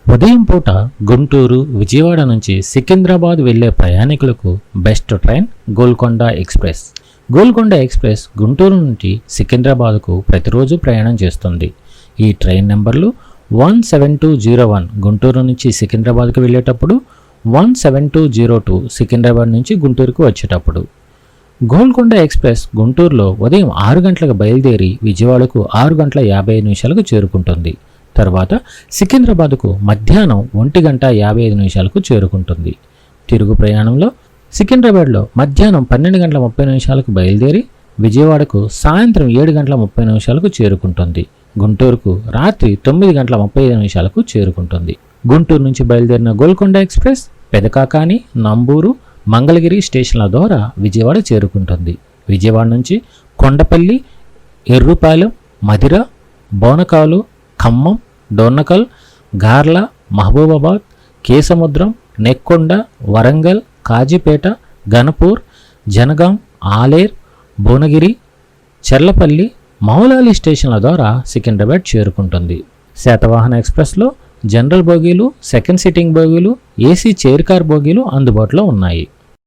ఉదయం పూట గుంటూరు, విజయవాడ నుంచి సికింద్రాబాద్ వెళ్లే ప్రయాణికులకు best train Golconda express. Golconda express Guntur నుండి సికింద్రాబాద్కు ప్రతిరోజు ప్రయాణం చేస్తుంది. ఈ ట్రైన్ నెంబర్లు 17201 గుంటూరు నుంచి సికింద్రాబాద్కు వెళ్ళేటప్పుడు, 17202 సికింద్రాబాద్ నుంచి గుంటూరుకు వచ్చేటప్పుడు. గోల్కొండ ఎక్స్ప్రెస్ గుంటూరులో ఉదయం 6 గంటలకు బయలుదేరి విజయవాడకు 6 గంటల 55 నిమిషాలకు చేరుకుంటుంది. తర్వాత సికింద్రాబాద్కు మధ్యాహ్నం 1:55 చేరుకుంటుంది. తిరుగు ప్రయాణంలో సికింద్రాబాద్లో మధ్యాహ్నం 12:30 బయలుదేరి విజయవాడకు సాయంత్రం 7:30 చేరుకుంటుంది. గుంటూరుకు రాత్రి 9:35 చేరుకుంటుంది. గుంటూరు నుంచి బయలుదేరిన గోల్కొండ ఎక్స్ప్రెస్ పెదకాకాని, నంబూరు, మంగళగిరి స్టేషన్ల ద్వారా విజయవాడ చేరుకుంటుంది. విజయవాడ నుంచి కొండపల్లి, ఎర్రుపాలెం, మధిర, బోనకాలు, ఖమ్మం, డోర్నకల్, గార్ల, మహబూబాబాద్, కేసముద్రం, నెక్కొండ, వరంగల్, కాజీపేట, గణపూర్, జనగాం, ఆలేర్, భువనగిరి, చెర్లపల్లి, మౌలాలి స్టేషన్ల ద్వారా సికింద్రాబాద్ చేరుకుంటుంది. శాతవాహన ఎక్స్ప్రెస్లో జనరల్ బోగీలు, సెకండ్ సిట్టింగ్ బోగీలు, ఏసీ చైర్ కార్ బోగీలు అందుబాటులో ఉన్నాయి.